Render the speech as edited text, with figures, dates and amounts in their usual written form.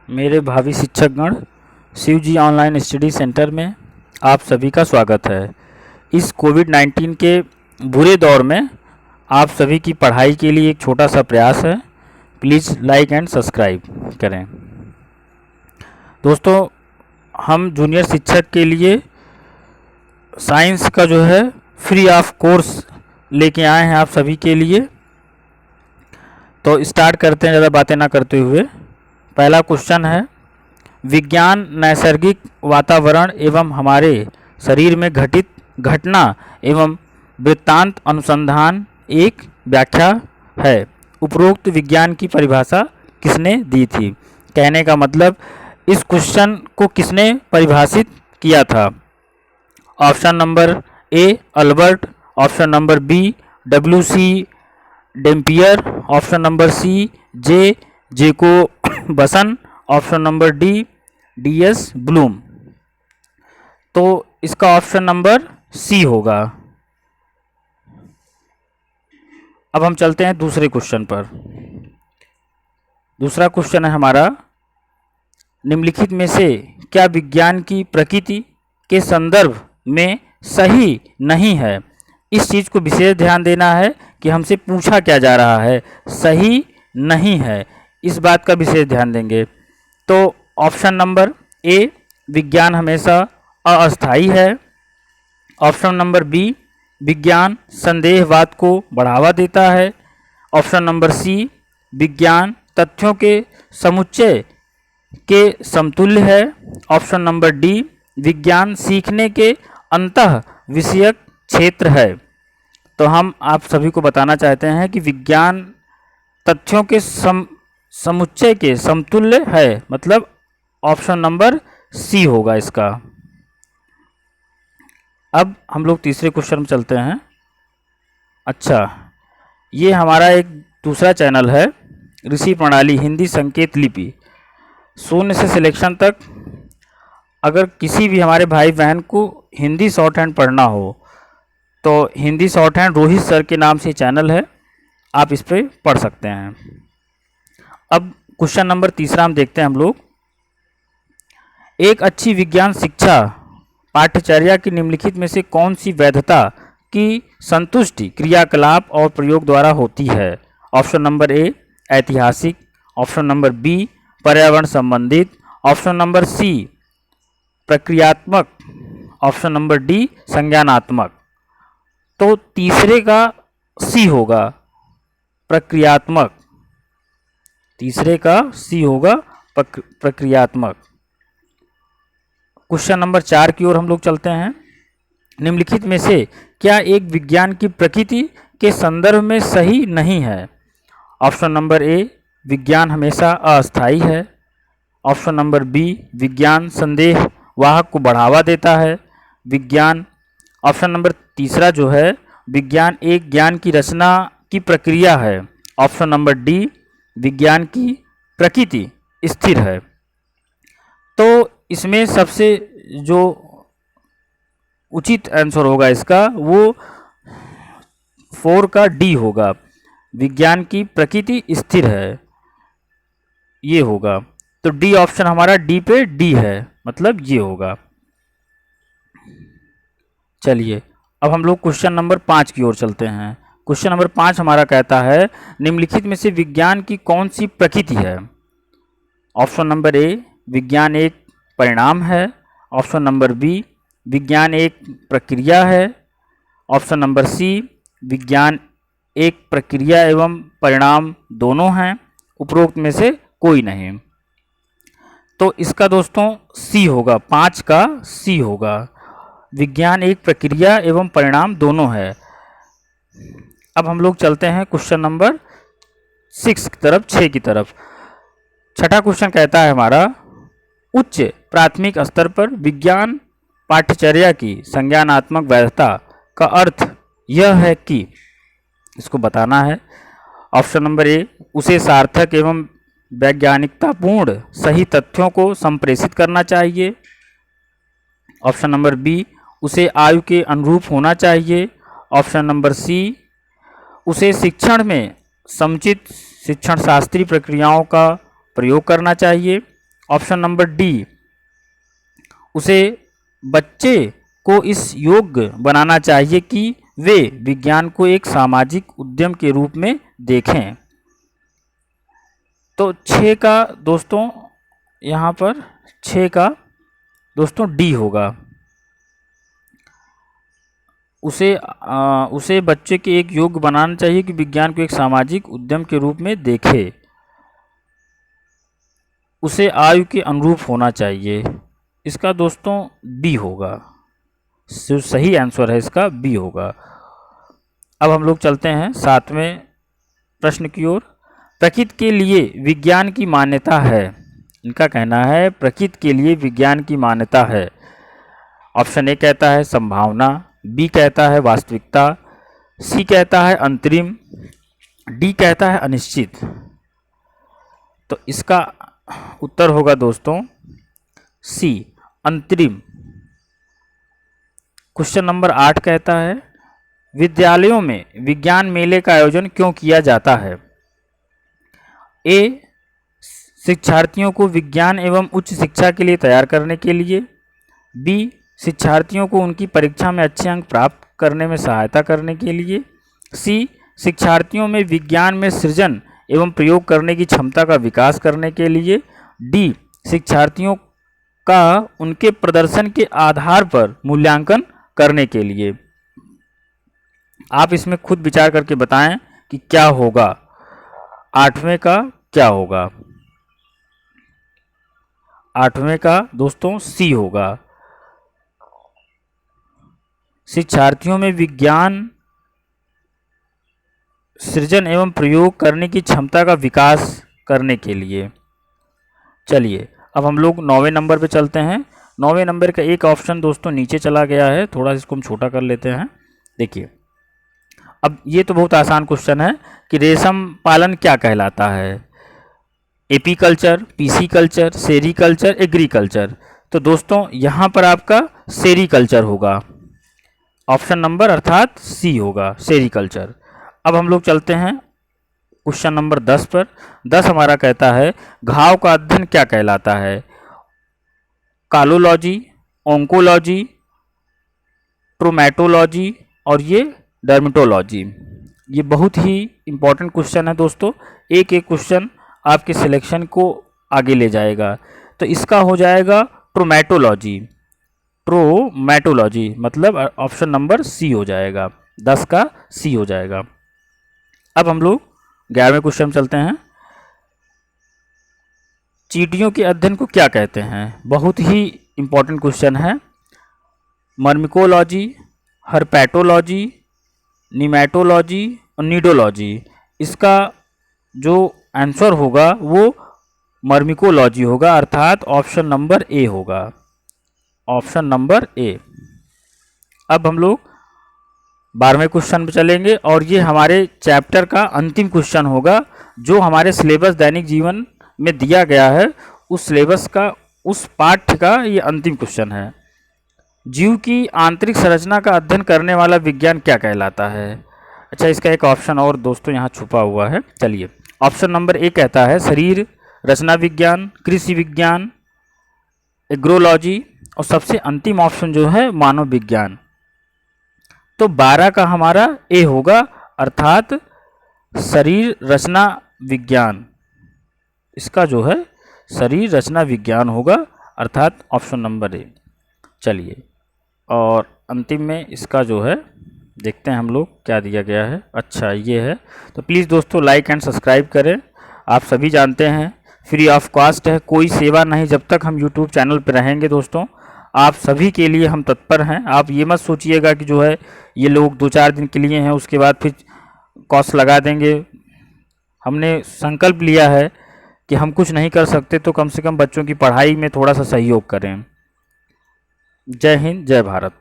मेरे भावी शिक्षकगण, शिव जी online study centre में आप सभी का स्वागत है। इस कोविड-19 के बुरे दौर में आप सभी की पढ़ाई के लिए एक छोटा सा प्रयास है। प्लीज़ लाइक एंड सब्सक्राइब करें। दोस्तों, हम जूनियर शिक्षक के लिए साइंस का जो है फ्री ऑफ कोर्स लेके आए हैं आप सभी के लिए। तो स्टार्ट करते हैं ज़्यादा बातें ना करते हुए। पहला क्वेश्चन है, विज्ञान नैसर्गिक वातावरण एवं हमारे शरीर में घटित घटना एवं वृत्तांत अनुसंधान एक व्याख्या है। उपरोक्त विज्ञान की परिभाषा किसने दी थी? कहने का मतलब इस क्वेश्चन को किसने परिभाषित किया था? Option number A Albert, option number B W C. Dampier, option number C Jacobson, option number D S. Bloom. तो इसका ऑप्शन नंबर सी होगा। अब हम चलते हैं दूसरे क्वेश्चन पर। दूसरा क्वेश्चन है हमारा, निम्नलिखित में से क्या विज्ञान की प्रकृति के संदर्भ में सही नहीं है? इस चीज़ को विशेष ध्यान देना है कि हमसे पूछा क्या जा रहा है, सही नहीं है, इस बात का विशेष ध्यान देंगे। तो ऑप्शन नंबर ए विज्ञान हमेशा अस्थायी है, ऑप्शन नंबर बी विज्ञान संदेहवाद को बढ़ावा देता है, ऑप्शन नंबर सी विज्ञान तथ्यों के समुच्चय के समतुल्य है, ऑप्शन नंबर डी विज्ञान सीखने के अंतः विषयक क्षेत्र है। तो हम आप सभी को बताना चाहते हैं कि विज्ञान तथ्यों के समुच्चय के समतुल्य है, मतलब ऑप्शन नंबर सी होगा इसका। अब हम लोग तीसरे क्वेश्चन में चलते हैं। अच्छा, ये हमारा एक दूसरा चैनल है, ऋषि प्रणाली हिंदी संकेत लिपि। 0 से सिलेक्शन तक अगर किसी भी हमारे भाई बहन को हिंदी शॉर्ट हैंड पढ़ना हो तो Hindi short hand Rohit sir के नाम से चैनल है, आप इस पर पढ़ सकते हैं। अब क्वेश्चन नंबर तीसरा हम देखते हैं हम लोग। एक अच्छी विज्ञान शिक्षा पाठ्यचर्या की निम्नलिखित में से कौन सी वैधता की संतुष्टि क्रियाकलाप और प्रयोग द्वारा होती है? ऑप्शन नंबर ए ऐतिहासिक, ऑप्शन नंबर बी पर्यावरण संबंधित, ऑप्शन नंबर सी प्रक्रियात्मक, ऑप्शन नंबर डी संज्ञानात्मक। तो तीसरे का सी होगा, प्रक्रियात्मक। तीसरे का सी होगा, प्रक्रियात्मक। क्वेश्चन नंबर 4 की ओर हम लोग चलते हैं। निम्नलिखित में से क्या एक विज्ञान की प्रकृति के संदर्भ में सही नहीं है? ऑप्शन नंबर ए विज्ञान हमेशा अस्थायी है, ऑप्शन नंबर बी विज्ञान संदेह वाहक को बढ़ावा देता है, विज्ञान ऑप्शन नंबर तीसरा जो है विज्ञान एक ज्ञान की रचना की प्रक्रिया है, ऑप्शन नंबर डी विज्ञान की प्रकृति स्थिर है। तो इसमें सबसे जो उचित आंसर होगा इसका वो 4 का डी होगा, विज्ञान की प्रकृति स्थिर है, ये होगा। तो डी ऑप्शन हमारा डी पे डी है, मतलब ये होगा। चलिए अब हम लोग क्वेश्चन नंबर 5 की ओर चलते हैं। क्वेश्चन नंबर 5 हमारा कहता है, निम्नलिखित में से विज्ञान की कौन सी प्रकृति है? ऑप्शन नंबर ए विज्ञान एक परिणाम है, ऑप्शन नंबर बी विज्ञान एक प्रक्रिया है, ऑप्शन नंबर सी विज्ञान एक प्रक्रिया एवं परिणाम दोनों हैं, उपरोक्त में से कोई नहीं। तो इसका दोस्तों सी होगा, 5 का सी होगा, विज्ञान एक प्रक्रिया एवं परिणाम दोनों है। अब हम लोग चलते हैं क्वेश्चन नंबर 6 की तरफ, 6 की तरफ। छठा क्वेश्चन कहता है हमारा, उच्च प्राथमिक स्तर पर विज्ञान पाठ्यचर्या की संज्ञानात्मक वैधता का अर्थ यह है कि, इसको बताना है। ऑप्शन नंबर ए उसे सार्थक एवं वैज्ञानिकतापूर्ण सही तथ्यों को संप्रेषित करना चाहिए, ऑप्शन नंबर बी उसे आयु के अनुरूप होना चाहिए, ऑप्शन नंबर सी उसे शिक्षण में समुचित शिक्षण शास्त्रीय प्रक्रियाओं का प्रयोग करना चाहिए, ऑप्शन नंबर डी, उसे बच्चे को इस योग्य बनाना चाहिए कि वे विज्ञान को एक सामाजिक उद्यम के रूप में देखें। तो 6 का दोस्तों यहाँ पर 6 का दोस्तों डी होगा। उसे बच्चे के एक योग्य बनाना चाहिए कि विज्ञान को एक सामाजिक उद्यम के रूप में देखे। उसे आयु के अनुरूप होना चाहिए। इसका दोस्तों बी होगा। जो सही आंसर है इसका बी होगा। अब हम लोग चलते हैं 7वें प्रश्न की ओर। प्रकृति के लिए विज्ञान की मान्यता है। इनका कहना है प्रकृति के लिए विज्ञान की मान्यता है। ऑप्शन ए कहता है संभावना, बी कहता है वास्तविकता, सी कहता है अंतरिम, डी कहता है अनिश्चित। तो इसका उत्तर होगा दोस्तों सी, अंतरिम। क्वेश्चन नंबर 8 कहता है विद्यालयों में विज्ञान मेले का आयोजन क्यों किया जाता है। ए, शिक्षार्थियों को विज्ञान एवं उच्च शिक्षा के लिए तैयार करने के लिए, बी, शिक्षार्थियों को उनकी परीक्षा में अच्छे अंक प्राप्त करने में सहायता करने के लिए, सी, शिक्षार्थियों में विज्ञान में सृजन एवं प्रयोग करने की क्षमता का विकास करने के लिए, डी, शिक्षार्थियों का उनके प्रदर्शन के आधार पर मूल्यांकन करने के लिए। आप इसमें खुद विचार करके बताएं कि क्या होगा, 8वें का क्या होगा। 8वें का दोस्तों सी होगा। शिक्षार्थियों में विज्ञान सृजन एवं प्रयोग करने की क्षमता का विकास करने के लिए। चलिए अब हम लोग 9वें नंबर पे चलते हैं। 9वें नंबर का एक ऑप्शन दोस्तों नीचे चला गया है, थोड़ा इसको हम छोटा कर लेते हैं। देखिए अब ये तो बहुत आसान क्वेश्चन है कि रेशम पालन क्या कहलाता है। Apiculture, pisciculture, sericulture, agriculture. तो दोस्तों यहाँ पर आपका सेरीकल्चर होगा। ऑप्शन नंबर अर्थात सी होगा, सेरीकल्चर। अब हम लोग चलते हैं क्वेश्चन नंबर 10 पर। 10 हमारा कहता है घाव का अध्ययन क्या कहलाता है। कालोलॉजी, ओंकोलॉजी, ट्रोमेटोलॉजी और ये डर्मेटोलॉजी। ये बहुत ही इम्पोर्टेंट क्वेश्चन है दोस्तों। एक एक क्वेश्चन आपके सिलेक्शन को आगे ले जाएगा। तो इसका हो जाएगा ट्रोमेटोलॉजी। ट्रोमेटोलॉजी मतलब ऑप्शन नंबर सी हो जाएगा। 10 का सी हो जाएगा। अब हम लोग 11वें क्वेश्चन चलते हैं। चींटियों के अध्ययन को क्या कहते हैं। बहुत ही इम्पोर्टेंट क्वेश्चन है। मर्मिकोलॉजी, हर्पेटोलॉजी, निमेटोलॉजी और नीडोलॉजी। इसका जो आंसर होगा वो मर्मिकोलॉजी होगा, अर्थात ऑप्शन नंबर ए होगा। ऑप्शन नंबर ए। अब हम लोग 12वें क्वेश्चन पे चलेंगे और ये हमारे चैप्टर का अंतिम क्वेश्चन होगा जो हमारे सिलेबस दैनिक जीवन में दिया गया है। उस सिलेबस का, उस पाठ्य का ये अंतिम क्वेश्चन है। जीव की आंतरिक संरचना का अध्ययन करने वाला विज्ञान क्या कहलाता है। अच्छा, इसका एक ऑप्शन और दोस्तों यहाँ छुपा हुआ है। चलिए, ऑप्शन नंबर ए कहता है शरीर रचना विज्ञान, कृषि विज्ञान, एग्रोलॉजी और सबसे अंतिम ऑप्शन जो है मानव विज्ञान। तो 12 का हमारा ए होगा, अर्थात शरीर रचना विज्ञान। इसका जो है शरीर रचना विज्ञान होगा, अर्थात ऑप्शन नंबर ए। चलिए, और अंतिम में इसका जो है देखते हैं हम लोग क्या दिया गया है। अच्छा, ये है। तो प्लीज़ दोस्तों लाइक एंड सब्सक्राइब करें। आप सभी जानते हैं फ्री ऑफ कॉस्ट है, कोई सेवा नहीं। जब तक हम यूट्यूब चैनल पर रहेंगे दोस्तों, आप सभी के लिए हम तत्पर हैं। आप ये मत सोचिएगा कि जो है ये लोग 2-4 दिन के लिए हैं, उसके बाद फिर कॉस्ट लगा देंगे। हमने संकल्प लिया है कि हम कुछ नहीं कर सकते तो कम से कम बच्चों की पढ़ाई में थोड़ा सा सहयोग करें। जय हिंद, जय भारत।